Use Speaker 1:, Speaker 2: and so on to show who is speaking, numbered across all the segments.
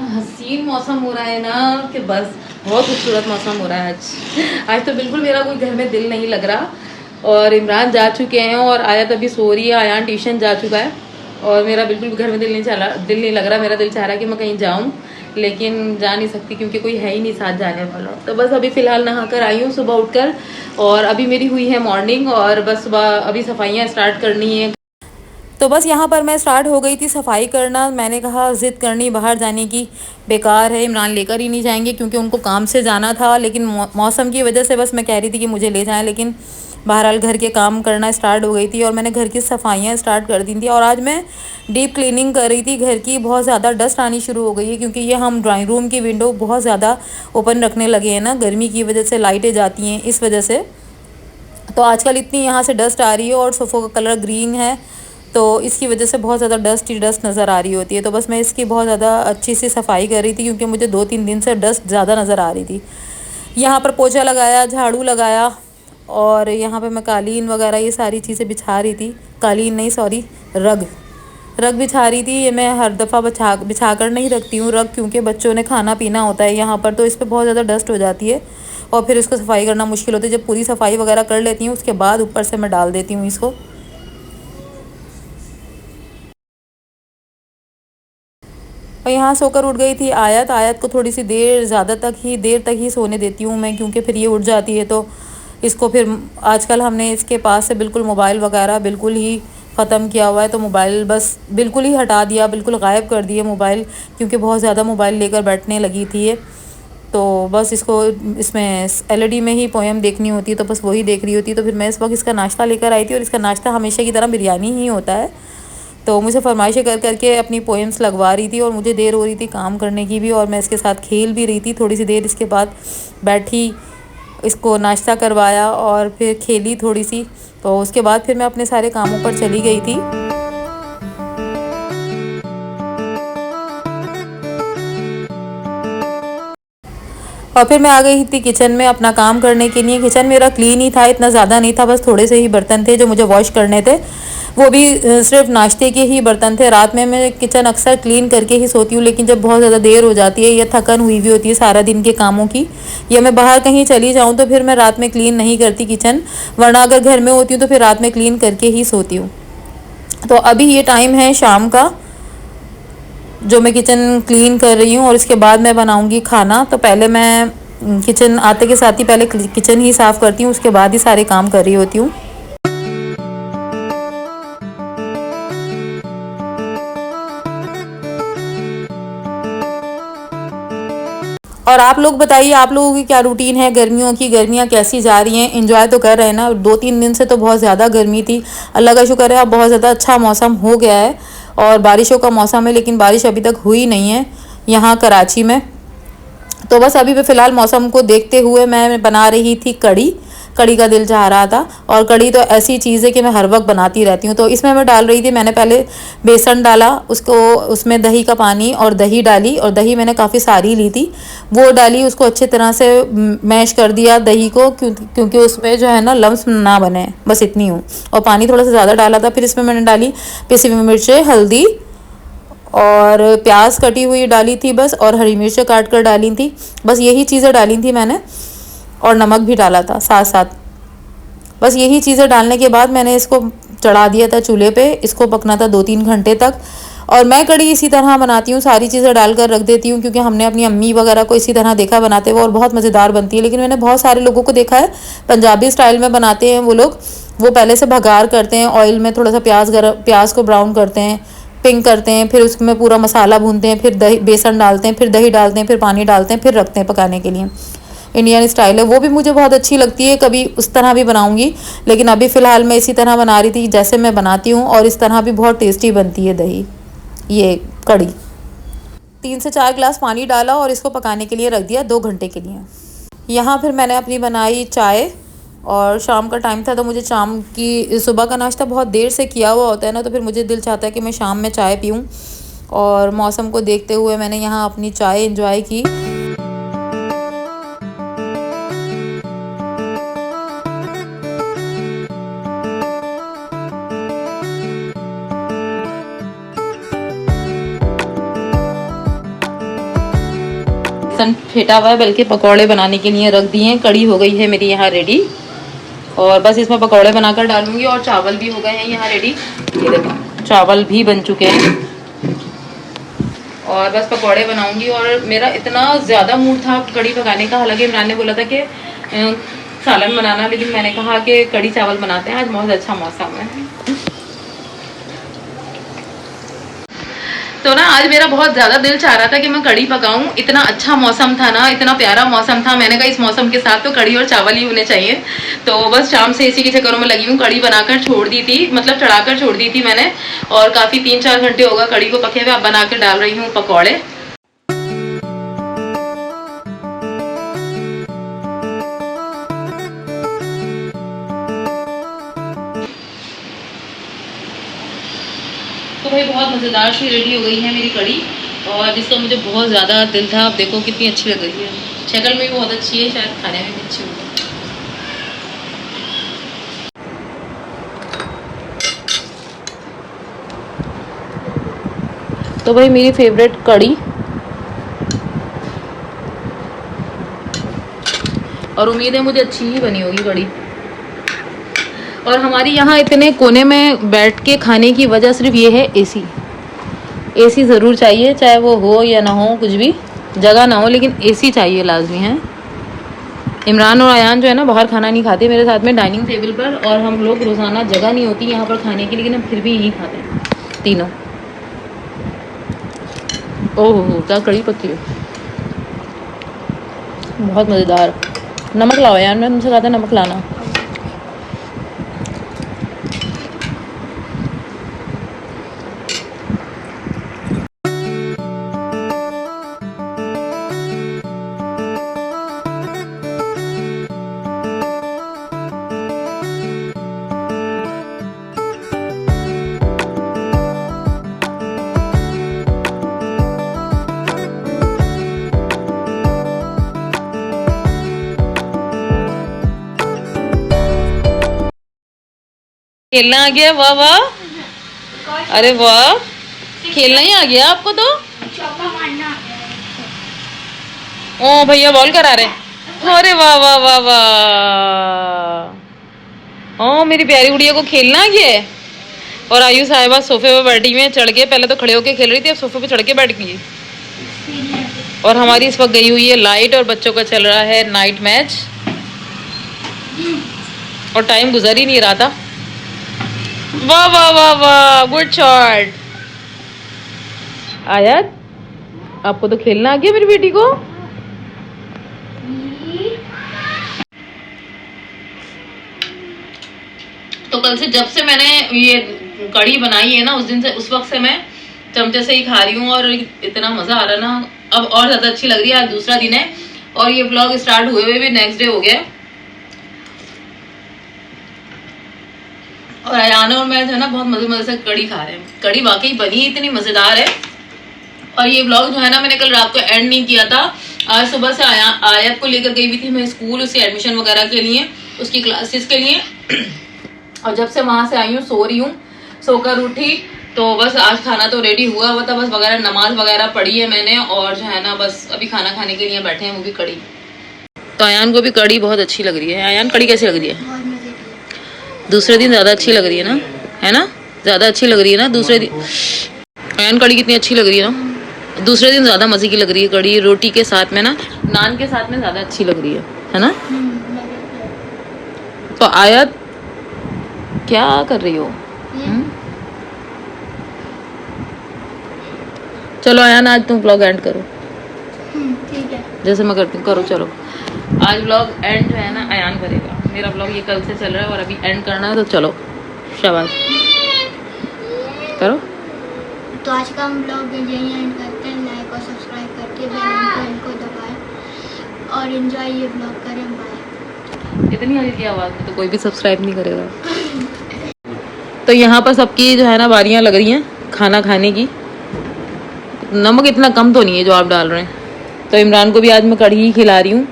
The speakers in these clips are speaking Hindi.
Speaker 1: हसीन मौसम हो रहा है ना कि बस बहुत खूबसूरत मौसम हो रहा है आज तो बिल्कुल मेरा कोई घर में दिल नहीं लग रहा। और इमरान जा चुके हैं और आयत अभी सो रही है, आयान ट्यूशन जा चुका है और मेरा बिल्कुल भी घर में दिल नहीं लग रहा। मेरा दिल चाह रहा है कि मैं कहीं जाऊं लेकिन जा नहीं सकती क्योंकि कोई है ही नहीं साथ जाने वाला। तो बस अभी फ़िलहाल नहा कर आई हूँ सुबह उठकर और अभी मेरी हुई है मॉर्निंग और बस सुबह अभी सफाइयाँ स्टार्ट करनी है। तो बस यहाँ पर मैं स्टार्ट हो गई थी सफाई करना। मैंने कहा ज़िद करनी बाहर जाने की बेकार है, इमरान लेकर ही नहीं जाएंगे क्योंकि उनको काम से जाना था, लेकिन मौसम की वजह से बस मैं कह रही थी कि मुझे ले जाएं, लेकिन बहरहाल घर के काम करना स्टार्ट हो गई थी और मैंने घर की सफाइयाँ स्टार्ट कर दी थी। और आज मैं डीप क्लीनिंग कर रही थी घर की। बहुत ज़्यादा डस्ट आनी शुरू हो गई है क्योंकि ये हम ड्राइंग रूम की विंडो बहुत ज़्यादा ओपन रखने लगे हैं ना, गर्मी की वजह से लाइटें जाती हैं इस वजह से। तो आजकल इतनी यहाँ से डस्ट आ रही है और सोफ़ों का कलर ग्रीन है तो इसकी वजह से बहुत ज़्यादा डस्ट ही डस्ट नज़र आ रही होती है। तो बस मैं इसकी बहुत ज़्यादा अच्छी सी सफाई कर रही थी क्योंकि मुझे 2-3 दिन से डस्ट ज़्यादा नज़र आ रही थी। यहाँ पर पोछा लगाया, झाड़ू लगाया और यहाँ पे मैं कालीन वगैरह ये सारी चीज़ें बिछा रही थी। कालीन नहीं, सॉरी, रग रग बिछा रही थी। ये मैं हर दफ़ा बिछा कर नहीं रखती हूँ रग, क्योंकि बच्चों ने खाना पीना होता है यहाँ पर, तो इस पर बहुत ज़्यादा डस्ट हो जाती है और फिर इसको सफाई करना मुश्किल होती है। जब पूरी सफाई वगैरह कर लेती हूँ उसके बाद ऊपर से मैं डाल देती हूँ इसको। और यहाँ सोकर उठ गई थी आयत। आयत को थोड़ी सी देर तक ही सोने देती हूँ मैं, क्योंकि फिर ये उठ जाती है तो इसको फिर आजकल हमने इसके पास से बिल्कुल मोबाइल वगैरह बिल्कुल ही ख़त्म किया हुआ है। तो मोबाइल बस बिल्कुल ही हटा दिया, बिल्कुल गायब कर दिया मोबाइल, क्योंकि बहुत ज़्यादा मोबाइल लेकर बैठने लगी थी ये। तो बस इसको इसमें एलईडी में ही पोएम देखनी होती है तो बस वही देख रही होती है। तो फिर मैं इस वक्त इसका नाश्ता लेकर आई थी और इसका नाश्ता हमेशा की तरह बिरयानी ही होता है। तो मुझे फरमाइशें कर करके अपनी पोएम्स लगवा रही थी और मुझे देर हो रही थी काम करने की भी और मैं इसके साथ खेल भी रही थी। थोड़ी सी देर इसके बाद बैठी, इसको नाश्ता करवाया और फिर खेली थोड़ी सी। तो उसके बाद फिर मैं अपने सारे कामों पर चली गई थी। और फिर मैं आ गई थी किचन में अपना काम करने के लिए। किचन मेरा क्लीन ही था, इतना ज़्यादा नहीं था, बस थोड़े से ही बर्तन थे जो मुझे वॉश करने थे, वो भी सिर्फ नाश्ते के ही बर्तन थे। रात में मैं किचन अक्सर क्लीन करके ही सोती हूँ, लेकिन जब बहुत ज़्यादा देर हो जाती है या थकन हुई भी होती है सारा दिन के कामों की, या मैं बाहर कहीं चली जाऊँ तो फिर मैं रात में क्लीन नहीं करती किचन, वरना अगर घर में होती हूँ तो फिर रात में क्लीन करके ही सोती हूँ। तो अभी ये टाइम है शाम का जो मैं किचन क्लीन कर रही हूँ और इसके बाद मैं बनाऊँगी खाना। तो पहले मैं किचन आते के साथ ही पहले किचन ही साफ़ करती हूँ, उसके बाद ही सारे काम कर रही होती हूँ। और आप लोग बताइए, आप लोगों की क्या रूटीन है गर्मियों की? गर्मियाँ कैसी जा रही हैं? एंजॉय तो कर रहे हैं ना? 2-3 दिन से तो बहुत ज़्यादा गर्मी थी। अल्लाह का शुक्र है अब बहुत ज़्यादा अच्छा मौसम हो गया है और बारिशों का मौसम है, लेकिन बारिश अभी तक हुई नहीं है यहाँ कराची में। तो बस अभी भी फ़िलहाल मौसम को देखते हुए मैं बना रही थी कड़ी। कड़ी का दिल चाह रहा था और कड़ी तो ऐसी चीज़ है कि मैं हर वक्त बनाती रहती हूँ। तो इसमें मैं डाल रही थी, मैंने पहले बेसन डाला, उसको उसमें दही का पानी और दही डाली, और दही मैंने काफ़ी सारी ली थी, वो डाली, उसको अच्छी तरह से मैश कर दिया दही को, क्योंकि उसमें जो है ना लम्स ना बने, बस इतनी हूँ। और पानी थोड़ा सा ज़्यादा डाला था। फिर इसमें मैंने डाली पिसी हुई मिर्चें, हल्दी और प्याज कटी हुई डाली थी बस, और हरी मिर्च काट कर डाली थी, बस यही चीज़ें डाली थी मैंने, और नमक भी डाला था साथ साथ। बस यही चीज़ें डालने के बाद मैंने इसको चढ़ा दिया था चूल्हे पे। इसको पकना था 2-3 घंटे तक। और मैं कड़ी इसी तरह बनाती हूँ, सारी चीज़ें डालकर रख देती हूँ, क्योंकि हमने अपनी अम्मी वगैरह को इसी तरह देखा बनाते हुए और बहुत मज़ेदार बनती है। लेकिन मैंने बहुत सारे लोगों को देखा है पंजाबी स्टाइल में बनाते हैं वो लोग, वो पहले से भगार करते हैं ऑयल में, थोड़ा सा प्याज को ब्राउन करते हैं, पिंक करते हैं, फिर उसमें पूरा मसाला भूनते हैं, फिर दही बेसन डालते हैं, फिर दही डालते हैं, फिर पानी डालते हैं, फिर रखते हैं पकाने के लिए। इंडियन स्टाइल है, वो भी मुझे बहुत अच्छी लगती है, कभी उस तरह भी बनाऊंगी। लेकिन अभी फ़िलहाल मैं इसी तरह बना रही थी जैसे मैं बनाती हूँ, और इस तरह भी बहुत टेस्टी बनती है दही, ये कड़ी। 3 से 4 गिलास पानी डाला और इसको पकाने के लिए रख दिया 2 घंटे के लिए। यहाँ फिर मैंने अपनी बनाई चाय, और शाम का टाइम था तो मुझे शाम की सुबह का नाश्ता बहुत देर से किया हुआ होता है ना, तो फिर मुझे दिल चाहता है कि मैं शाम में चाय पीऊँ, और मौसम को देखते हुए मैंने यहाँ अपनी चाय एंजॉय की। फेंटा हुआ है, बल्कि पकौड़े बनाने के लिए रख दिए हैं। कड़ी हो गई है मेरी यहाँ रेडी और बस इसमें पकौड़े बनाकर डालूंगी। और चावल भी हो गए हैं यहाँ रेडी, ये देखो चावल भी बन चुके हैं और बस पकौड़े बनाऊंगी। और मेरा इतना ज़्यादा मूड था कड़ी पकाने का, हालांकि इमरान ने बोला था कि सालन बनाना, लेकिन मैंने कहा कि कड़ी चावल बनाते हैं, आज बहुत अच्छा मौसम है। तो ना आज मेरा बहुत ज़्यादा दिल चाह रहा था कि मैं कड़ी पकाऊं, इतना अच्छा मौसम था ना, इतना प्यारा मौसम था। मैंने कहा इस मौसम के साथ तो कड़ी और चावल ही होने चाहिए। तो बस शाम से इसी के चक्करों में लगी हूँ। कड़ी बनाकर छोड़ दी थी, मतलब चढ़ाकर छोड़ दी थी मैंने, और काफ़ी 3-4 घंटे होगा कड़ी को पके हुए। अब बना के डाल रही हूँ पकौड़े। तो भाई बहुत मज़ेदार सी रेडी हो गई है मेरी कड़ी, और जिसका मुझे बहुत ज़्यादा दिल था। आप देखो कितनी अच्छी लग रही है, शक्ल में भी बहुत अच्छी है, शायद खाने में भी अच्छी होगी। तो भाई मेरी फेवरेट कड़ी, और उम्मीद है मुझे अच्छी ही बनी होगी कड़ी। और हमारी यहाँ इतने कोने में बैठ के खाने की वजह सिर्फ ये है एसी। एसी ज़रूर चाहिए, चाहे वो हो या ना हो, कुछ भी जगह ना हो, लेकिन एसी चाहिए लाजमी है। इमरान और अयान जो है ना बाहर खाना नहीं खाते मेरे साथ में डाइनिंग टेबल पर, और हम लोग रोज़ाना जगह नहीं होती यहाँ पर खाने की, लेकिन हम फिर भी यहीं खाते हैं तीनों। ओह क्या कड़ी पकी है, बहुत मज़ेदार। नमक लाओ यार, मैं तुमसे कहा था नमक लाना। खेलना आ गया, वाह वाह, अरे वाह, खेलना ही आ गया आपको तो। ओ भैया बॉल करा रहे, अरे वाह वाह वाह वाह। ओ मेरी प्यारी गुड़िया को खेलना आ गया है। और आयु साहिबा सोफे पे बैठी हुई है, चढ़ के, पहले तो खड़े होके खेल रही थी, अब सोफे पे चढ़ के बैठ गई। और हमारी इस वक्त गई हुई है लाइट, और बच्चों का चल रहा है नाइट मैच, और टाइम गुजर ही नहीं रहा था। वाह वाह वाह वाह, गुड शॉट। आयत आपको तो खेलना आ गया मेरी बेटी को। तो कल से जब से मैंने ये कड़ी बनाई है ना, उस दिन से, उस वक्त से मैं चमचे से ही खा रही हूँ, और इतना मजा आ रहा है ना, अब और ज्यादा अच्छी लग रही है। आज दूसरा दिन है और ये व्लॉग स्टार्ट हुए हुए भी नेक्स्ट डे हो गया, और अयान और मैं जो है ना बहुत मजे से कड़ी खा रहे हैं। कड़ी वाकई बनी इतनी मजेदार है। और ये व्लॉग जो है ना मैंने कल रात को एंड नहीं किया था, आज सुबह से आयत को लेकर गई हुई थी मैं स्कूल, उसके एडमिशन वगैरह के लिए, उसकी क्लासेस के लिए। और जब से वहां से आई हूँ सो रही हूँ, सोकर उठी तो बस आज खाना तो रेडी हुआ हुआ था, बस वगैरह नमाज वगैरह पढ़ी है मैंने, और जो है ना बस अभी खाना खाने के लिए बैठे हैं, वो भी कड़ी। तो अयान को भी कड़ी बहुत अच्छी लग रही है। अयान कड़ी कैसी लग रही है? दूसरे दिन ज़्यादा अच्छी लग रही है ना, है ना, ज़्यादा अच्छी लग रही है ना दूसरे दिन। अयान कड़ी कितनी अच्छी लग रही है ना, दूसरे दिन ज़्यादा मज़े की लग रही है कड़ी, रोटी के साथ में ना, नान के साथ में ज़्यादा अच्छी लग रही है ना। तो आयत क्या कर रही हो? चलो अयान आज तुम व्लॉग एंड करो। ठीक है, जैसे मैं करती हूँ करो। चलो आज व्लॉग एंड जो है ना अयान करेगा, मेरा व्लॉग ये कल से चल रहा है और अभी एंड करना है, तो चलो शाबाश करो।
Speaker 2: तो आज का हम व्लॉग यही एंड करते हैं, लाइक और सब्सक्राइब करके बेल आइकन को दबाएं और एंजॉय ये व्लॉग करें। बाय।
Speaker 1: इतनी हल्की आवाज़ में तो कोई भी सब्सक्राइब नहीं करेगा। तो यहाँ पर सबकी जो है ना बारियाँ लग रही हैं खाना खाने की। नमक इतना कम तो नहीं है जो आप डाल रहे हैं। तो इमरान को भी आज मैं कढ़ी ही खिला रही हूँ।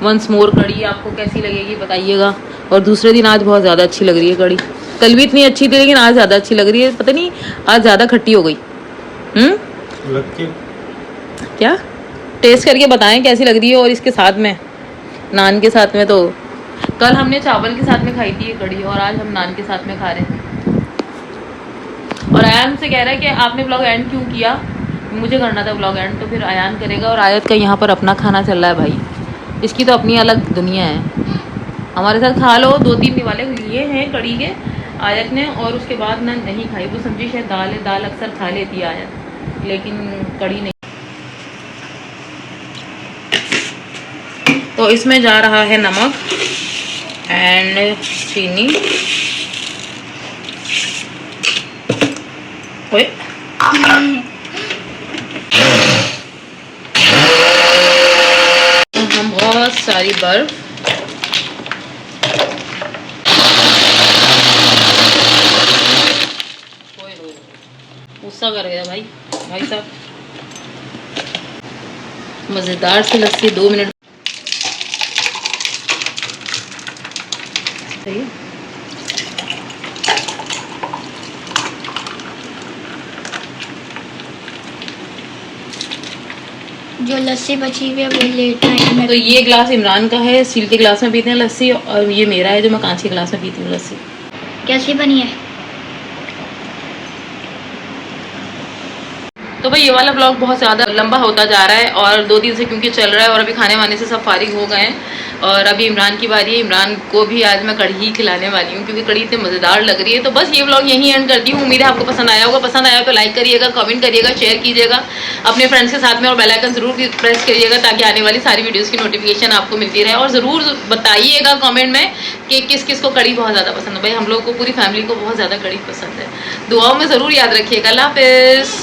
Speaker 1: वंस मोर कढ़ी आपको कैसी लगेगी बताइएगा। और दूसरे दिन आज बहुत ज़्यादा अच्छी लग रही है कढ़ी, कल भी इतनी अच्छी थी लेकिन आज ज़्यादा अच्छी लग रही है, पता नहीं आज ज़्यादा खट्टी हो गई। क्या टेस्ट करके बताएं कैसी लग रही है। और इसके साथ में नान के साथ में, तो कल हमने चावल के साथ में खाई थी ये कढ़ी और आज हम नान के साथ में खा रहे हैं। और आयान से कह रहा है कि आपने व्लॉग एंड क्यों किया, मुझे करना था व्लॉग एंड, तो फिर आयान करेगा। और आयत का यहाँ पर अपना खाना चल रहा है भाई, इसकी तो अपनी अलग दुनिया है। हमारे साथ खा लो, 2-3 निवाले लिए हैं कढ़ी के आयत ने, और उसके बाद ना नहीं खाई। वो सब्जी शायद दाल है, दाल अक्सर खा लेती है आयत, लेकिन कढ़ी नहीं। तो इसमें जा रहा है नमक एंड चीनी। ओए हम बहुत सारी बर्फ, गुस्सा कर गया भाई साहब। मज़ेदार सी लस्सी 2 मिनट सही है।
Speaker 2: जो लस्सी बची हुई है वो लेट नाइट में।
Speaker 1: तो ये ग्लास इमरान का है, स्टील के ग्लास में पीते हैं लस्सी, और ये मेरा है जो मैं कांच के ग्लास में पीती हूँ लस्सी।
Speaker 2: कैसी बनी है?
Speaker 1: तो भाई ये वाला ब्लॉग बहुत ज़्यादा लंबा होता जा रहा है, और 2 दिन से क्योंकि चल रहा है, और अभी खाने वाने से सब फारिग हो गए हैं, और अभी इमरान की बारी है। इमरान को भी आज मैं कढ़ी खिलाने वाली हूँ, क्योंकि कढ़ी इतनी मज़ेदार लग रही है। तो बस ये ब्लॉग यहीं एंड करती हूँ। उम्मीद है आपको पसंद आया होगा। पसंद आया तो लाइक करिएगा, कमेंट करिएगा, शेयर कीजिएगा अपने फ्रेंड्स के साथ में, और बेल आइकन ज़रूर प्रेस करिएगा ताकि आने वाली सारी वीडियोज़ की नोटिफिकेशन आपको मिलती रहे। और ज़रूर बताइएगा कॉमेंट में कि किस किस को कढ़ी बहुत ज़्यादा पसंद है। भाई हम लोग को, पूरी फैमिली को बहुत ज़्यादा कढ़ी पसंद है। दुआओं में ज़रूर याद रखिएगा। अल्लाह हाफ़िज़।